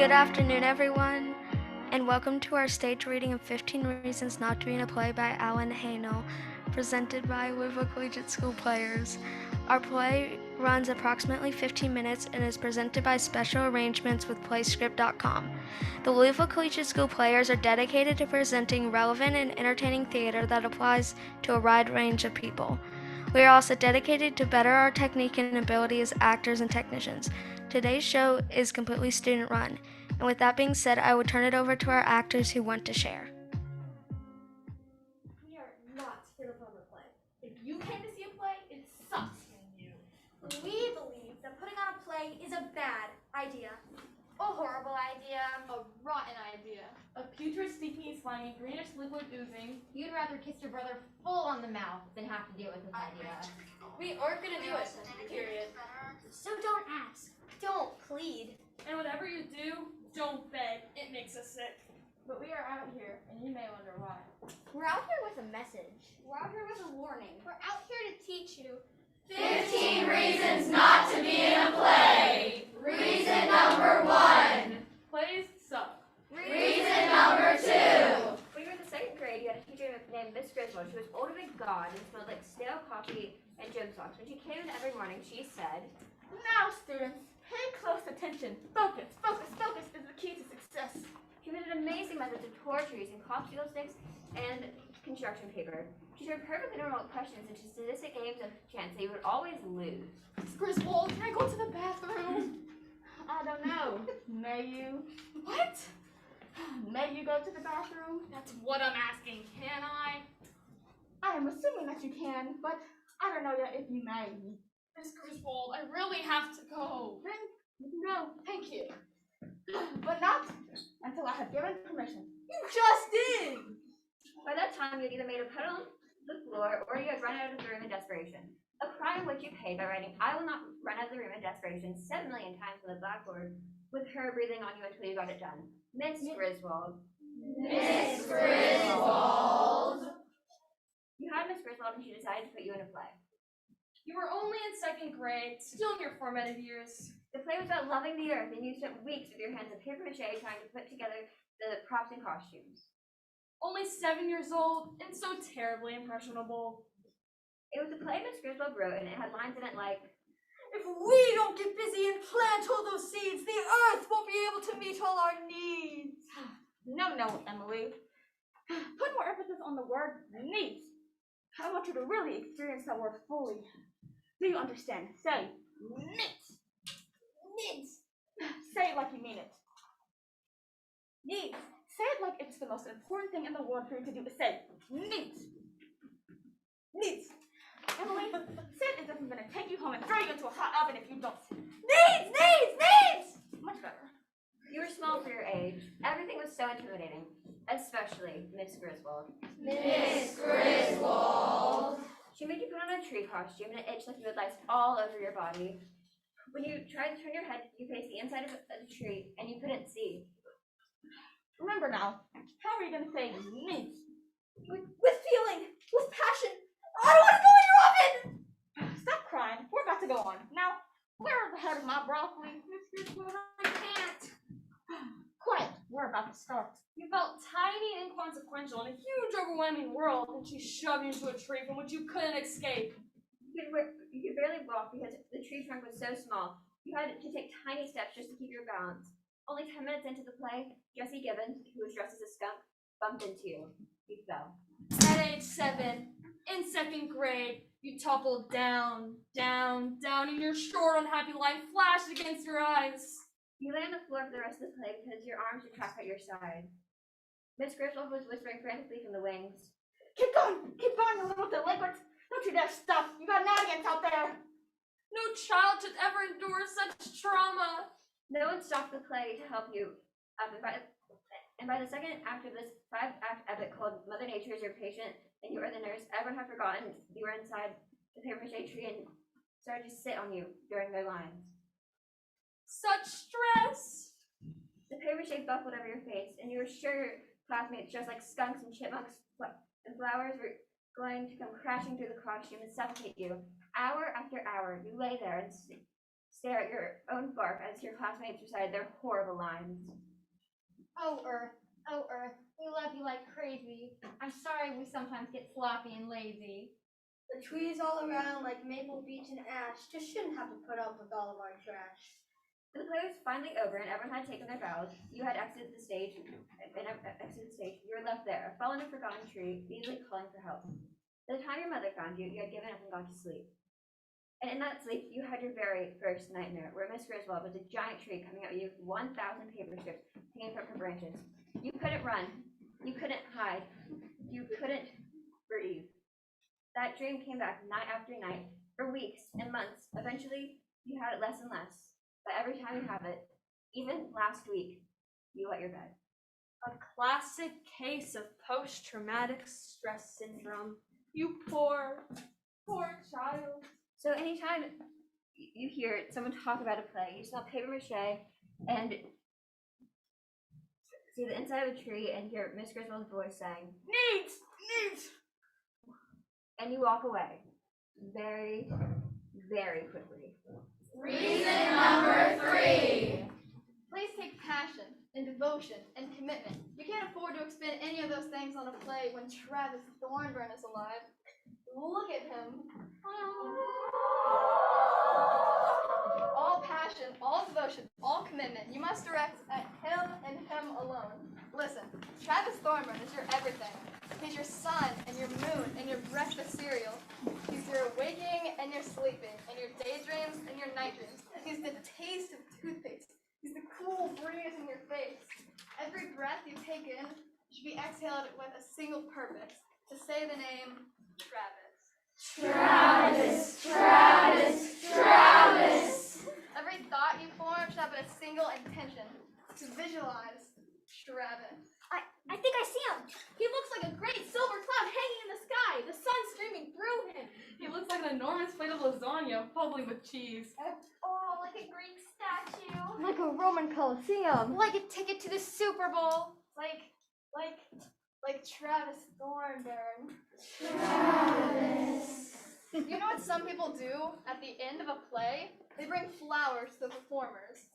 Good afternoon, everyone, and welcome to our stage reading of 15 Reasons Not to Be in a Play by Alan Hanel, presented by Louisville Collegiate School Players. Our play runs approximately 15 minutes and is presented by Special Arrangements with PlayScript.com. The Louisville Collegiate School Players are dedicated to presenting relevant and entertaining theater that applies to a wide range of people. We are also dedicated to better our technique and ability as actors and technicians. Today's show is completely student-run, and with that being said, I will turn it over to our actors who want to share. We are not here to run a play. If you came to see a play, it sucks in you. We believe that putting on a play is a bad idea. A horrible idea. A rotten idea. A putrid, sticky, slimy, greenish liquid oozing. You'd rather kiss your brother full on the mouth than have to deal with this idea. We aren't gonna do it, period. So don't ask. Don't plead. And whatever you do, don't beg. It makes us sick. But we are out here, and you may wonder why. We're out here with a message. We're out here with a warning. We're out here to teach you 15 reasons not to be in a play. Reason number 1. Plays suck. Reason number 2. When you were in the second grade, you had a teacher named Miss Griswold. She was older than God and smelled like stale coffee and gym socks. When she came in every morning, she said, Now, students, pay close attention. Focus, focus, focus is the key to success. she invented amazing methods of torture using popsicle sticks and construction paper. She showed perfectly normal questions into sadistic games of chance that you would always lose. Miss Griswold, can I go to the bathroom? I don't know. May you? What? May you go to the bathroom? That's what I'm asking. Can I? I am assuming that you can, but I don't know yet if you may. Miss Griswold, I really have to go. Then you can go. Thank you. But not until I have given permission. You just did! By that time, you had either made a puddle on the floor or you had run out of the room in desperation. A crime which you paid by writing, I will not run out of the room in desperation 7 million times on the blackboard, with her breathing on you until you got it done. Miss Griswold. Miss Griswold. You had Miss Griswold and she decided to put you in a play. You were only in second grade, still in your formative years. The play was about loving the earth, and you spent weeks with your hands in paper mache trying to put together the props and costumes. Only 7 years old, and so terribly impressionable. It was a play Miss Griswold wrote, and it had lines in it like, If we don't get busy and plant all those seeds, the earth won't be able to meet all our needs. No, Emily. Put more emphasis on the word needs. I want you to really experience that word fully. Do you understand? Say needs. Needs. Say it like you mean it. Needs. Say it like it's the most important thing in the world for you to do. Say needs. Needs. Emily, say it as if I'm gonna take you home and throw you into a hot oven if you don't. Needs! Much better. you were small for your age. Everything was so intimidating, especially Miss Griswold. Miss Griswold. She made you put on a tree costume and it itched like you had lice all over your body. When you tried to turn your head, you faced the inside of the tree and you couldn't see. Remember now, how are you gonna say needs? With feeling, with passion. I don't want to go in your oven! Stop crying. We're about to go on. Now, where's the head of my broccoli? Miss Griswold, I can't. Quiet. We're about to start. You felt tiny and inconsequential in a huge, overwhelming world, and she shoved you into a tree from which you couldn't escape. You could barely walk because the tree trunk was so small. You had to take tiny steps just to keep your balance. Only 10 minutes into the play, Jessie Gibbons, who was dressed as a skunk, bumped into you. You fell. At age 7, in second grade, you toppled down, and your short, unhappy life flashed against your eyes. You lay on the floor for the rest of the play because your arms were trapped at your side. Miss Griswold was whispering frantically from the wings. Keep going, you little delinquent. Don't you dare stop. You got an audience out there. No child should ever endure such trauma. No one stopped the play to help you. And by the second act of this 5-act epic called Mother Nature is Your Patient and You Are the Nurse, everyone had forgotten you were inside the paper mache tree and started to sit on you during their lines. Such stress. The paper mache buckled over your face, and you were sure your classmates dressed like skunks and chipmunks and flowers were going to come crashing through the costume and suffocate you. Hour after hour, you lay there and stare at your own bark as your classmates recite their horrible lines. Oh, Earth, we love you like crazy. I'm sorry we sometimes get sloppy and lazy. The trees all around like maple, beech, and ash just shouldn't have to put up with all of our trash. The play was finally over and everyone had taken their bows. You had exited the stage, You were left there, a fallen and forgotten tree, easily calling for help. By the time your mother found you, you had given up and gone to sleep. And in that sleep, you had your very first nightmare, where Miss Griswold was a giant tree coming at you with 1,000 paper strips hanging from her branches. You couldn't run. You couldn't hide. You couldn't breathe. That dream came back night after night, for weeks and months. Eventually, you had it less and less. But every time you have it, even last week, you wet your bed. A classic case of post-traumatic stress syndrome. You poor child. So anytime you hear someone talk about a play, you smell paper mache and see the inside of a tree and hear Miss Griswold's voice saying, "Neat!" And you walk away very, very quickly. Reason number 3. Plays take passion and devotion and commitment. You can't afford to expend any of those things on a play when Travis Thornburg is alive. Look at him. All passion, all devotion, all commitment. You must direct at him and him alone. Listen, Travis Thornburg is your everything. He's your sun and your moon and your breakfast cereal. He's your waking and your sleeping and your daydreams and your night dreams. He's the taste of toothpaste. He's the cool breeze in your face. Every breath you take in should be exhaled with a single purpose, to say the name Travis. Travis, Travis, Travis. Every thought you form should have a single intention, to visualize Travis. I think I see him. He looks like a great silver cloud hanging in the sky. The sun streaming through him. He looks like an enormous plate of lasagna, probably with cheese. Oh, like a Greek statue. Like a Roman Colosseum. Like a ticket to the Super Bowl. Like Travis Thornburg. Travis. You know what some people do at the end of a play? They bring flowers to the performers.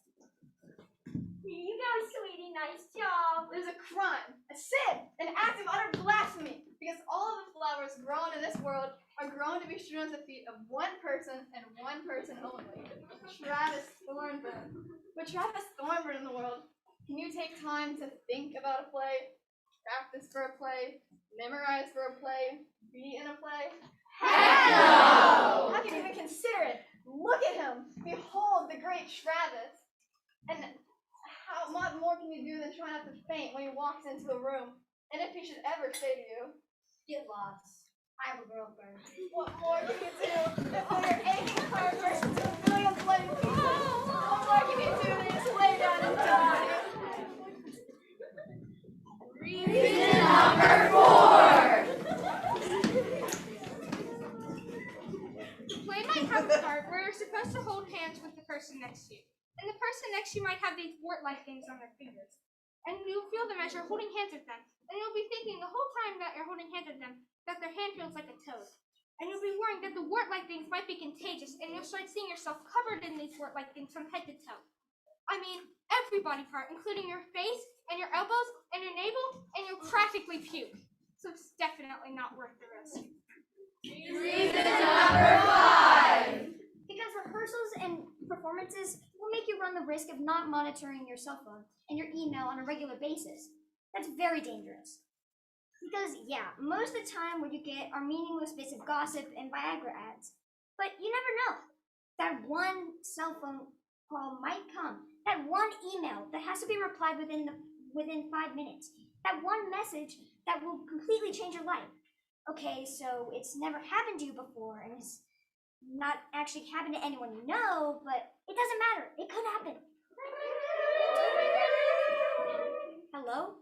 Here you go, sweetie. Nice job. There's a crime, a sin, an act of utter blasphemy, because all of the flowers grown in this world are grown to be strewn at the feet of one person and one person only, Travis Thornburg. But Travis Thornburg in the world, can you take time to think about a play, practice for a play, memorize for a play, be in a play? Heck no! How can you even consider it? Look at him. Behold the great Travis. And what more can you do than try not to faint when he walks into a room? And if he should ever say to you, Get lost. I have a girlfriend. what more can you do than put your aching heart burst into a million bloody pieces? What more can you do than just lay down and die? Reason number 4. The play might have a part where you're supposed to hold hands with the person next to you. And the person next to you might have these wart-like things on their fingers. And you'll feel them as you're holding hands with them. And you'll be thinking the whole time that you're holding hands with them that their hand feels like a toad. And you'll be worrying that the wart-like things might be contagious, and you'll start seeing yourself covered in these wart-like things from head to toe. I mean, every body part, including your face, and your elbows, and your navel, and you'll practically puke. So it's definitely not worth the risk. Reason number 5. Because rehearsals and performances will make you run the risk of not monitoring your cell phone and your email on a regular basis. That's very dangerous. Because, yeah, most of the time what you get are meaningless bits of gossip and Viagra ads. But you never know. That one cell phone call might come. That one email that has to be replied within 5 minutes. That one message that will completely change your life. Okay, so it's never happened to you before, and it's not actually happened to anyone you know, but it doesn't matter. It could happen. Hello?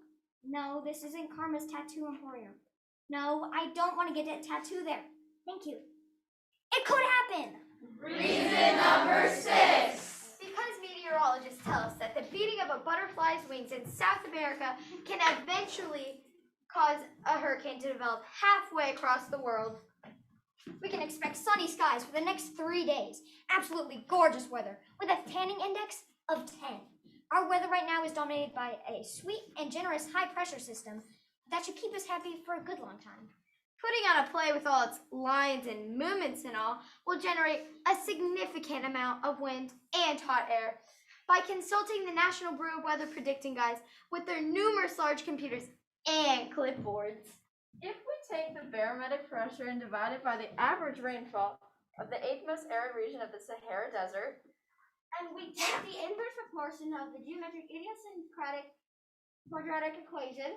No, this isn't Karma's Tattoo Emporium. No, I don't want to get a tattoo there. Thank you. It could happen! Reason number 6. Because meteorologists tell us that the beating of a butterfly's wings in South America can eventually cause a hurricane to develop halfway across the world. We can expect sunny skies for the next 3 days. Absolutely gorgeous weather with a tanning index of 10. Our weather right now is dominated by a sweet and generous high pressure system that should keep us happy for a good long time. Putting on a play with all its lines and movements and all will generate a significant amount of wind and hot air. By consulting the National Bureau of Weather Predicting Guides with their numerous large computers and clipboards. If we take the barometric pressure and divide it by the average rainfall of the 8th most arid region of the Sahara Desert, And we take the inverse proportion of the geometric idiosyncratic quadratic equation,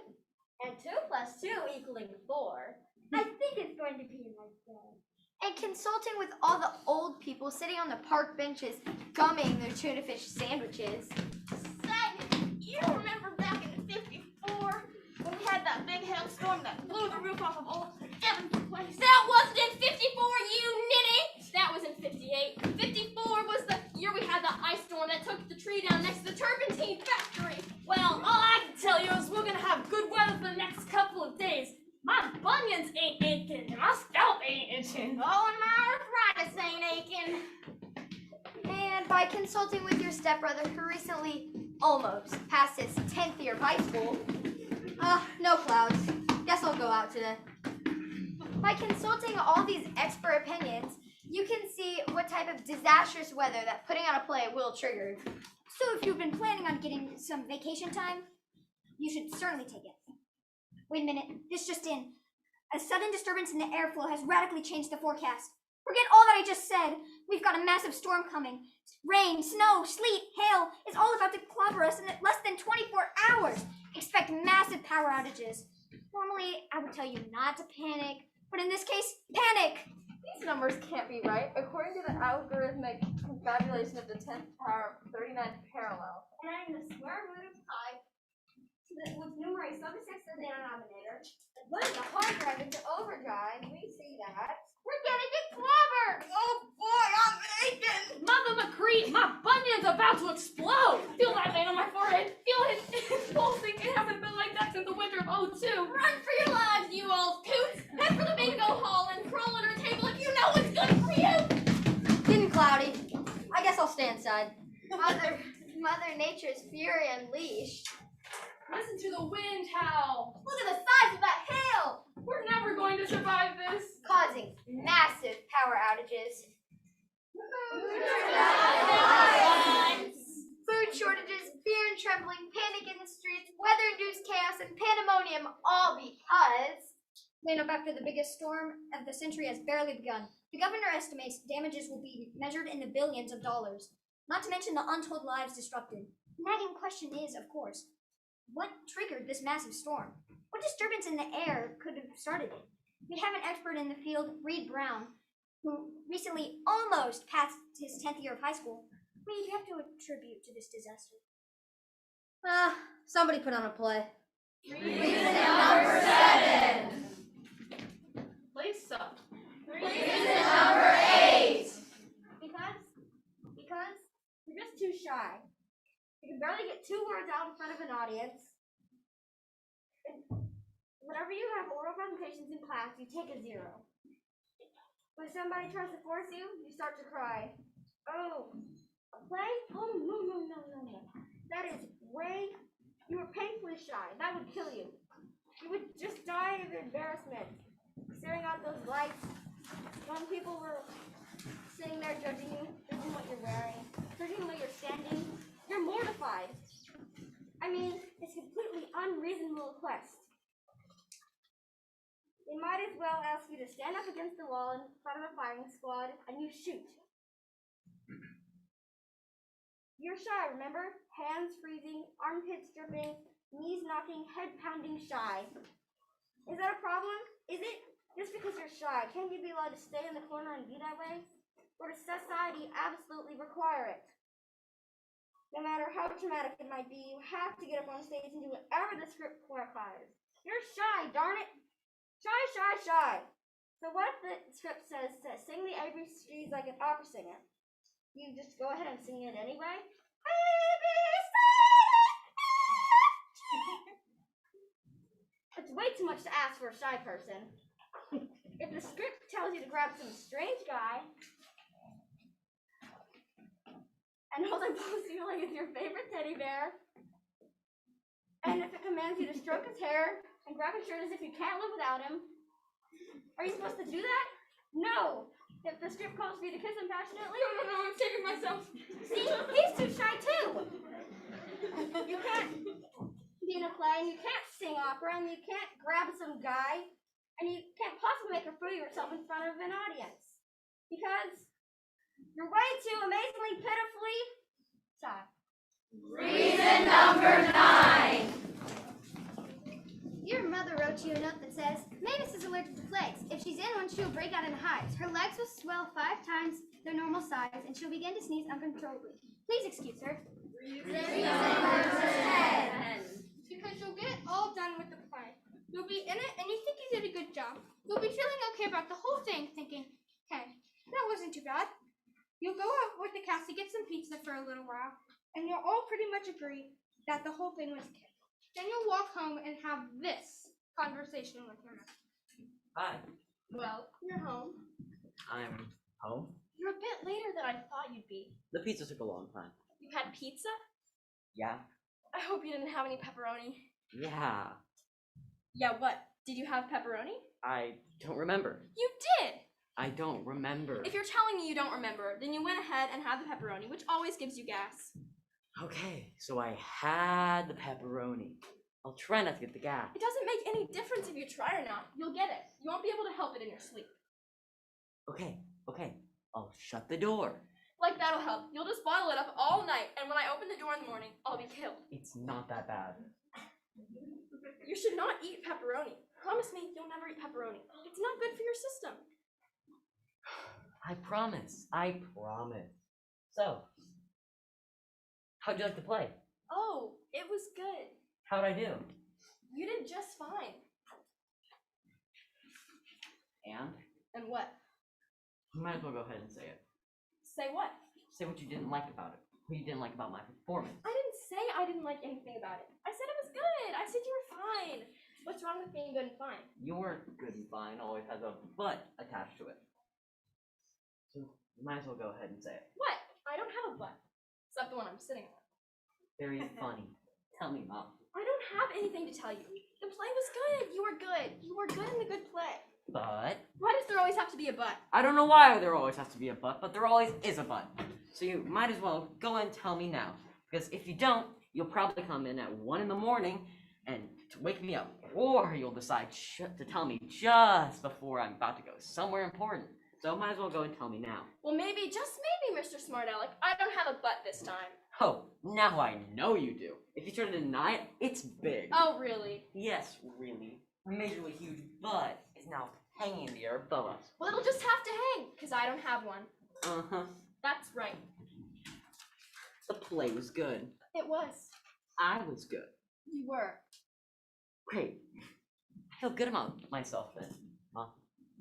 And 2 plus 2 equaling 4. I think it's going to be a nice day. And consulting with all the old people sitting on the park benches gumming their tuna fish sandwiches. Simon, you remember back in '54 when we had that big hailstorm that blew the roof off of old Evans' place? That wasn't in 54, you ninny! That was in 58. 54 was the year we had the ice storm that took the tree down next to the turpentine factory. Well, all I can tell you is we're gonna have good weather for the next couple of days. My bunions ain't aching, and my scalp ain't itching. Oh, and my arthritis ain't aching. And by consulting with your stepbrother who recently almost passed his 10th year of high school. No clouds. Guess I'll go out today. By consulting all these expert opinions, you can see what type of disastrous weather that putting on a play will trigger. So if you've been planning on getting some vacation time, you should certainly take it. Wait a minute, this just in. A sudden disturbance in the airflow has radically changed the forecast. Forget all that I just said. We've got a massive storm coming. Rain, snow, sleet, hail is all about to clobber us in less than 24 hours. Expect massive power outages. Normally, I would tell you not to panic, but in this case, panic! these numbers can't be right according to the algorithmic confabulation of the 10th power 39th parallel. And the square root of pi with numerate subsets the denominator. Putting the hard drive into overdrive, we see that We're getting it clobbered! Oh boy, I'm aching! Mother McCree, my bunion's about to explode! Feel that vein on my forehead? Feel it? It's pulsing. It hasn't been like that since the winter of '02. Run for your lives, you old coots! Head for the bingo hall and crawl under a table if you know what's good for you! Getting cloudy. I guess I'll stay inside. Mother Nature's fury unleashed. Listen to the wind howl. Look at the size of that hail! We're never going to survive this. Causing massive power outages. Food shortages, fear and trembling, panic in the streets, weather-induced chaos, and pandemonium, all because cleanup after the biggest storm of the century has barely begun. The governor estimates damages will be measured in the billions of dollars, not to mention the untold lives disrupted. The nagging question is, of course, what triggered this massive storm? What disturbance in the air could have started it? We have an expert in the field, Reed Brown, who recently almost passed his 10th year of high school. What do you have to attribute to this disaster? Somebody put on a play. Reason number 7. Please stop. Reason number 8. Because you're just too shy. You can barely get 2 words out in front of an audience. And whenever you have oral presentations in class, you take a 0. When somebody tries to force you, you start to cry. Oh, a play? Oh, no. That is way, you were painfully shy. That would kill you. You would just die of embarrassment. Staring out those lights when people were sitting there judging you, judging what you're wearing, judging the way you're standing. You're mortified. I mean, it's a completely unreasonable request. They might as well ask you to stand up against the wall in front of a firing squad and you shoot. You're shy, remember? Hands freezing, armpits dripping, knees knocking, head pounding shy. Is that a problem? Is it? Just because you're shy, can't you be allowed to stay in the corner and be that way? Or does society absolutely require it? No matter how traumatic it might be, you have to get up on stage and do whatever the script requires. You're shy, darn it! Shy. So what if the script says to sing the ABCs like an opera singer? You just go ahead and sing it anyway? It's way too much to ask for a shy person. If the script tells you to grab some strange guy and hold him close to you like it's your favorite teddy bear, and if it commands you to stroke his hair and grab his shirt as if you can't live without him, are you supposed to do that? No. If the script calls for you to kiss him passionately, No, I'm saving myself. see, he's too shy too. You can't be in a play, and you can't sing opera, and you can't grab some guy, and you can't possibly make a fool of yourself in front of an audience because you're way too amazingly pitifully shy. Reason number 9. Your mother wrote you a note that says, Mavis is allergic to plagues. If she's in one, she'll break out in hives. Her legs will swell 5 times their normal size, and she'll begin to sneeze uncontrollably. Please excuse her. Reason number 10. Because you'll get it all done with the play. You'll be in it and you think you did a good job. You'll be feeling okay about the whole thing, thinking, hey, that wasn't too bad. You'll go out with the cast to get some pizza for a little while, and you'll all pretty much agree that the whole thing was a kick. Then you'll walk home and have this conversation with your mother. Hi, Well, you're home. I'm home. You're a bit later than I thought you'd be. The pizza took a long time. You had pizza? Yeah? I hope you didn't have any pepperoni. Yeah. Yeah, what? Did you have pepperoni? I don't remember. You did! I don't remember. If you're telling me you don't remember, then you went ahead and had the pepperoni, which always gives you gas. Okay, so I had the pepperoni. I'll try not to get the gas. It doesn't make any difference if you try or not. You'll get it. You won't be able to help it in your sleep. Okay. I'll shut the door. Like, that'll help. You'll just bottle it up all night, and when I open the door in the morning, I'll be killed. It's not that bad. You should not eat pepperoni. Promise me you'll never eat pepperoni. It's not good for your system. I promise. So, how'd you like to play? Oh, it was good. How'd I do? You did just fine. And? And what? You might as well go ahead and say it. Say what? Say what you didn't like about it. What you didn't like about my performance. I didn't say I didn't like anything about it. I said it was good. I said you were fine. What's wrong with being good and fine? Your good and fine always has a but attached to it. So you might as well go ahead and say it. What? I don't have a butt. Except the one I'm sitting on. Very funny. Tell me, Mom. I don't have anything to tell you. The play was good. You were good. You were good in the good play. But Why does there always have to be a but? I don't know why there always has to be a but there always is a but. So you might as well go and tell me now. Because if you don't, you'll probably come in at 1 in the morning and to wake me up. Or you'll decide to tell me just before I'm about to go somewhere important. So might as well go and tell me now. Well, maybe, just maybe, Mr. Smart Aleck, I don't have a but this time. Oh, now I know you do. If you try to deny it, it's big. Oh, really? Yes, really. A majorly huge butt is now hanging in the air above us. Well, it'll just have to hang, because I don't have one. Uh-huh. That's right. The play was good. It was. I was good. You were. Great. I feel good about myself then.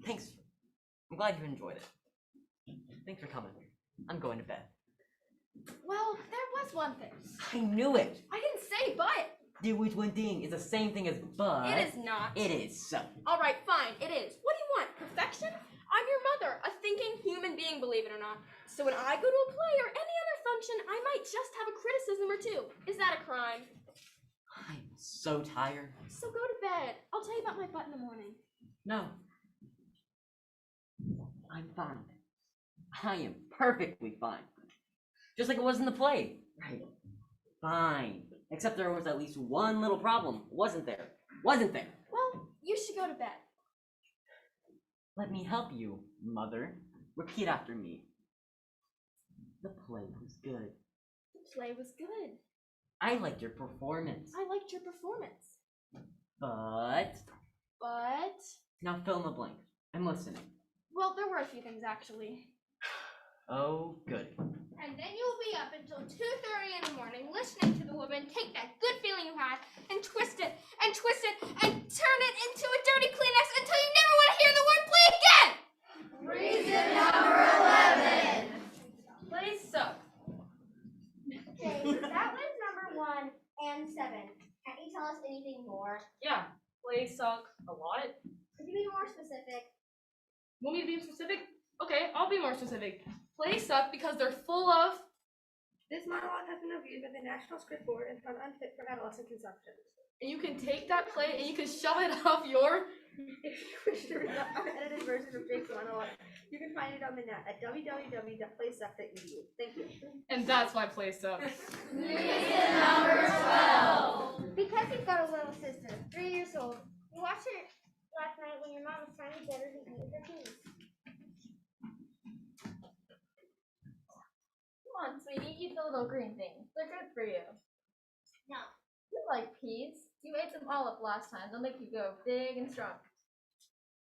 Thanks. I'm glad you enjoyed it. Thanks for coming. I'm going to bed. Well, there was one thing. I knew it. I didn't say but. There was one thing. It's the same thing as but. It is not. It is. So. All right, fine, it is. What do you want? Perfection? I'm your mother, a thinking human being, believe it or not. So when I go to a play or any other function, I might just have a criticism or two. Is that a crime? I'm so tired. So go to bed. I'll tell you about my butt in the morning. No. I'm fine. I am perfectly fine. Just like it was in the play. Right. Fine. Except there was at least one little problem, wasn't there? Wasn't there? Well, you should go to bed. Let me help you, Mother. Repeat after me. The play was good. The play was good. I liked your performance. I liked your performance. But now fill in the blank. I'm listening. Well, there were a few things, actually. Oh, good. And then you'll be up until 2:30 in the morning listening to the woman take that good feeling you had and twist it and twist it and turn it into a dirty Kleenex until you never want to hear the word play again! Reason number 11. Plays suck. Okay, so that was number 1 and 7. Can't you tell us anything more? Yeah, plays suck a lot. Could you be more specific? Want me to be specific? Okay, I'll be more specific. Plays suck because they're full of. This monologue has been reviewed by the National Script Board and found unfit for adolescent consumption. And you can take that play and you can shove it off your. If you wish to read the unedited version of Jake's monologue, you can find it on the net at www.playsuck.edu. Thank you. And that's why play sucks. Reason number 12. Because you've got a little sister, 3 years old. You watched her last night when your mom was trying to get her to eat with her teeth. Come on, sweetie, eat the little green things. They're good for you. No. You like peas. You ate them all up last time. They'll make you go big and strong.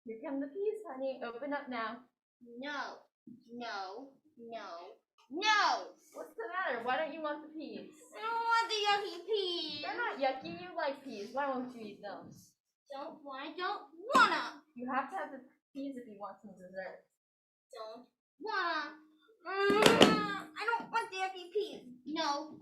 Here come the peas, honey. Open up now. No. No. No. No! What's the matter? Why don't you want the peas? I don't want the yucky peas. They're not yucky. You like peas. Why won't you eat them? Don't wanna. You have to have the peas if you want some dessert. Don't wanna. I don't want the yucky peas. No.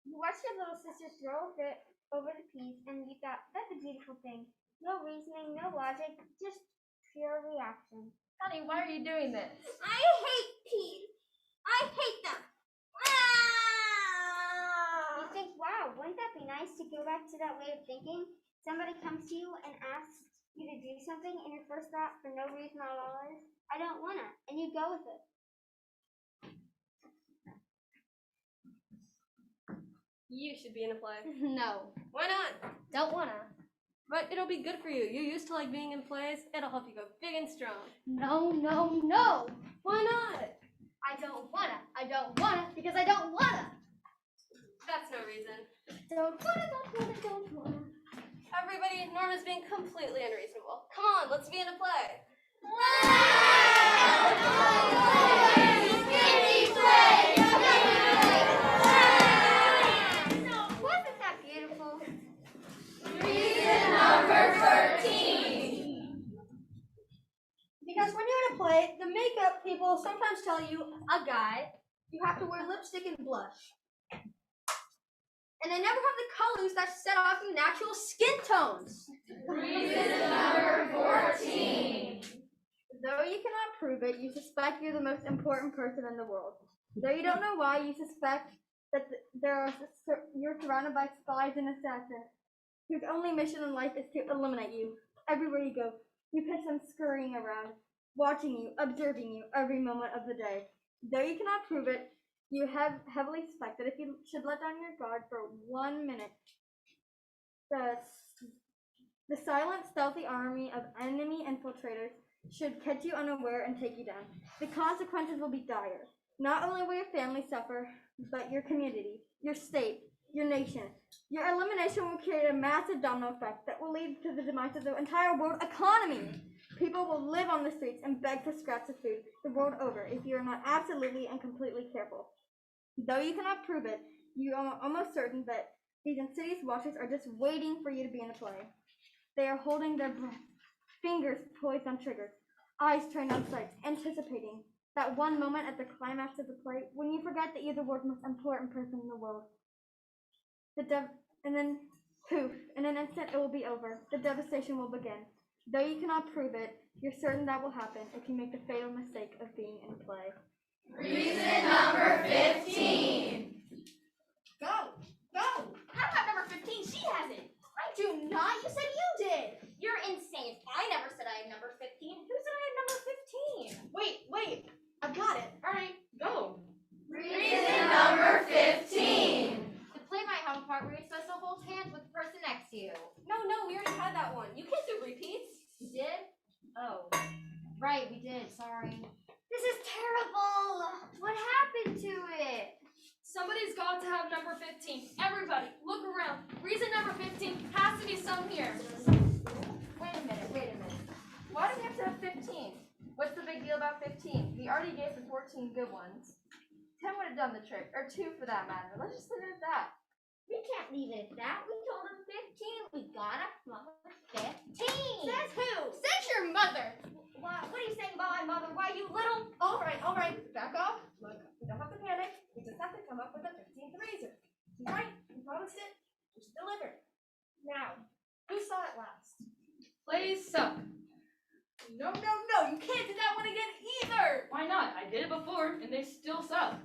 You watch your little sister throw a bit over the peas, and you thought, that's a beautiful thing. No reasoning, no logic, just pure reaction. Honey, why are you doing this? I hate peas. I hate them. You think, wow, wouldn't that be nice to go back to that way of thinking? Somebody comes to you and asks you to do something, and your first thought for no reason at all is, I don't wanna, and you go with it. You should be in a play. No. Why not? Don't wanna. But it'll be good for you. You used to like being in plays. It'll help you go big and strong. No. Why not? I don't wanna, because I don't wanna. That's no reason. Don't wanna. Everybody, Norma's being completely unreasonable. Come on, let's be in a play. Wasn't that beautiful? Reason number 13. Because when you're in a play, the makeup people sometimes tell you, a guy, you have to wear lipstick and blush. And they never have the colors that set off your natural skin tones. Reason number 14. Though you cannot prove it, you suspect you're the most important person in the world. Though you don't know why, you suspect that you're surrounded by spies and assassins whose only mission in life is to eliminate you. Everywhere you go, you catch them scurrying around, watching you, observing you every moment of the day. Though you cannot prove it, you have heavily suspect that if you should let down your guard for 1 minute, the silent, stealthy army of enemy infiltrators should catch you unaware and take you down. The consequences will be dire. Not only will your family suffer, but your community, your state, your nation. Your elimination will create a massive domino effect that will lead to the demise of the entire world economy. People will live on the streets and beg for scraps of food the world over if you are not absolutely and completely careful. Though you cannot prove it, you are almost certain that these insidious watchers are just waiting for you to be in a play. They are holding their breath, fingers poised on triggers, eyes trained on sights, anticipating that one moment at the climax of the play when you forget that you're the world's most important person in the world. And then, poof, in an instant it will be over. The devastation will begin. Though you cannot prove it, you're certain that will happen if you make the fatal mistake of being in play. Reason number 15. Go! How about number 15? She has it. I do not. You said you did. You're insane. I never said I had number 15. Who said I had number 15? Wait. I've got it. All right, go. Reason number 15. The play might have a part where you're supposed to hold hands with the person next to you. No, we already had that one. You can't do repeats. You did? Oh. Right, we did. Sorry. This is terrible. What happened to it? Somebody's got to have number 15. Everybody, look around. Reason number 15 has to be some here. Wait a minute. Why do we have to have 15? What's the big deal about 15? We already gave the 14 good ones. 10 would have done the trick, or 2 for that matter. Let's just leave it at that. We can't leave it at that. We told him 15. We gotta come up with 15. Says who? Says your mother. What are you saying about my mother? Why, you little... All right. Back off. Look, we don't have to panic. We just have to come up with a 15th reason. She's right. We promised it. We should deliver. Now, who saw it last? Plays suck. No. You can't do that one again either! Why not? I did it before, and they still suck.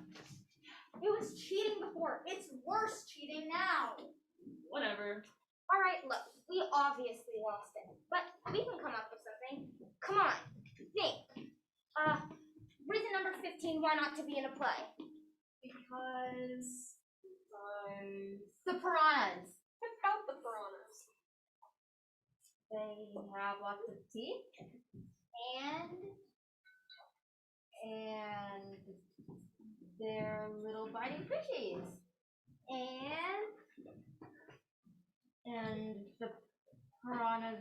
It was cheating before. It's worse cheating now. Whatever. Alright, look, we obviously lost it, but we can come up with something. Come on, think. Reason number 15, why not to be in a play? Because The piranhas. what about the piranhas? They have lots of teeth. And they're little biting fishies. And the piranhas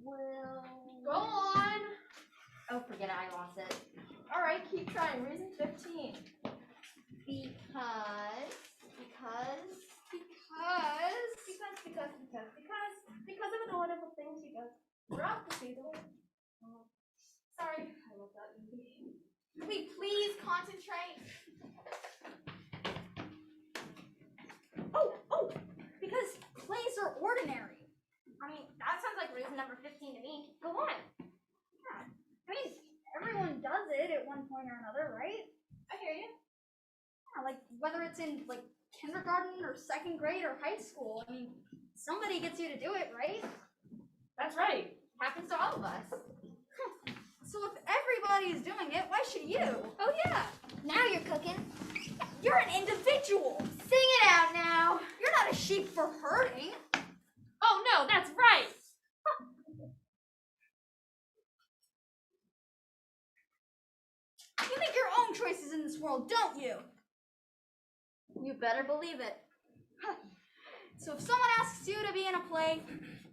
will... Go on! Oh, forget it, I lost it. Alright, keep trying. Reason 15. Because of the wonderful things she does throughout the season. Sorry, I love that movie. Can we please concentrate? Oh, because plays are ordinary. I mean, that sounds like reason number 15 to me. Go on. Yeah. I mean, everyone does it at one point or another, right? I hear you. Yeah, like whether it's in like kindergarten or second grade or high school. I mean, somebody gets you to do it, right? That's right. Happens to all of us. So if everybody's doing it, why should you? Oh yeah, now you're cooking. You're an individual. Sing it out now. You're not a sheep for herding. Oh no, that's right. You make your own choices in this world, don't you? You better believe it. So if someone asks you to be in a play,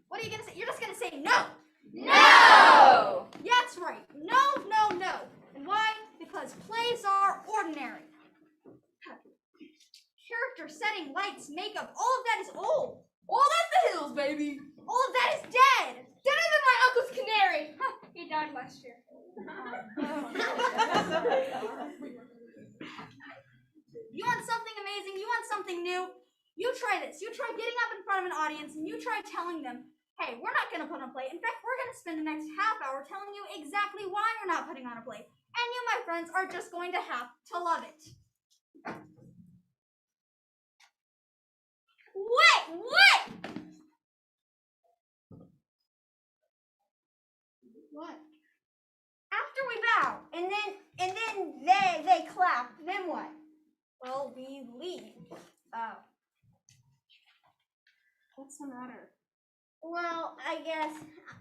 what are you gonna say? You're just gonna say no. No! Yeah, that's right. No, no, no. And why? Because plays are ordinary. Character setting, lights, makeup, all of that is old. All that's the hills, baby. All of that is dead. Deader than my uncle's canary. He died last year. You want something amazing? You want something new? You try this. You try getting up in front of an audience and you try telling them, hey, we're not going to put on a play. In fact, we're going to spend the next half hour telling you exactly why we're not putting on a play. And you, my friends, are just going to have to love it. Wait! What? After we bow, and then they clap, then what? Well, we leave. Oh. What's the matter? Well, I guess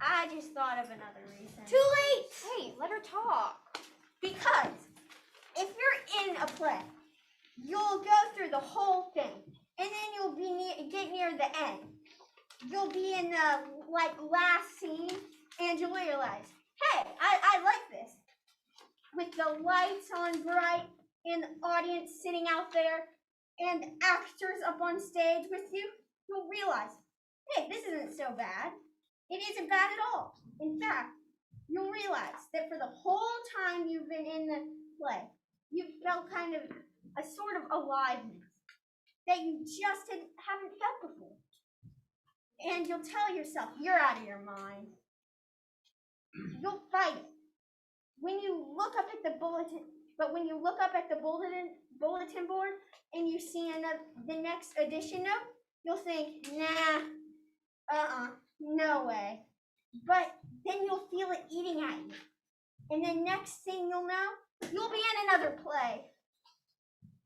I just thought of another reason. Too late! Hey, let her talk. Because if you're in a play, you'll go through the whole thing, and then you'll get near the end. You'll be in the last scene, and you'll realize, hey, I like this. With the lights on bright, and the audience sitting out there, and actors up on stage with you, you'll realize, hey, this isn't so bad. It isn't bad at all. In fact, you'll realize that for the whole time you've been in the play, you've felt kind of a sort of aliveness that you just haven't felt before. And you'll tell yourself, you're out of your mind. You'll fight it. When you look up at the bulletin board and you see the next edition note, you'll think, nah, no way. But then you'll feel it eating at you. And the next thing you'll know, you'll be in another play.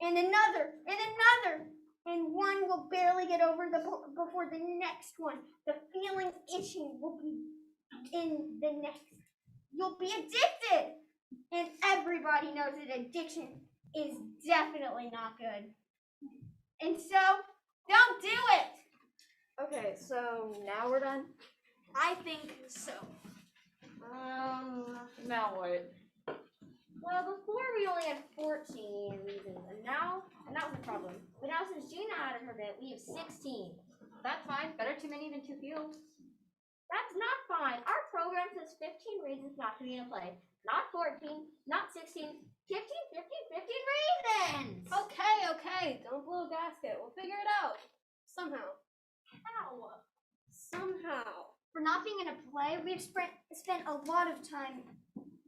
And another, and another. And one will barely get over before the next one. The feeling itching will be in the next. You'll be addicted. And everybody knows that addiction is definitely not good. And so, don't do it. Okay, so now we're done? I think so. Now what? Well, before we only had 14 reasons, and that was a problem. But now since Gina added her bit, we have 16. That's fine. Better too many than too few. That's not fine. Our program says 15 reasons not to be in a play. Not 14, not 16, 15 reasons! Okay. Don't blow a gasket. We'll figure it out. Somehow. How? Somehow. For not being in a play, we've spent a lot of time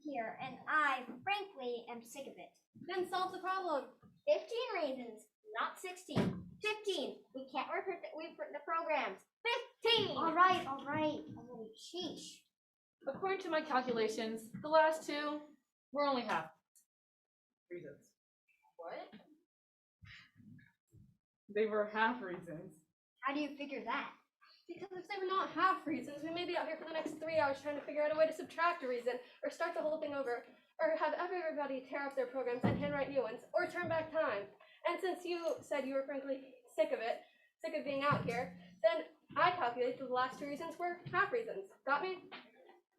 here, and I, frankly, am sick of it. Then solve the problem. 15 reasons, not 16. 15. We can't reprint the programs. 15. All right. Oh, sheesh. According to my calculations, the last two were only half reasons. What? They were half reasons. How do you figure that? Because if they were not half reasons, we may be out here for the next 3 hours trying to figure out a way to subtract a reason, or start the whole thing over, or have everybody tear up their programs and handwrite new ones, or turn back time. And since you said you were frankly sick of it, sick of being out here, then I calculated the last 2 reasons were half reasons. Got me?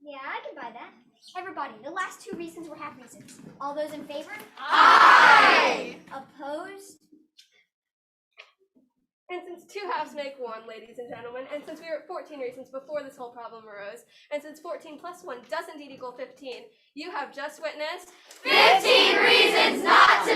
Yeah, I can buy that. Everybody, the last 2 reasons were half reasons. All those in favor? Aye! Opposed? And since 2 halves make 1, ladies and gentlemen, and since we were at 14 reasons before this whole problem arose, and since 14 plus 1 does indeed equal 15, you have just witnessed 15 reasons not to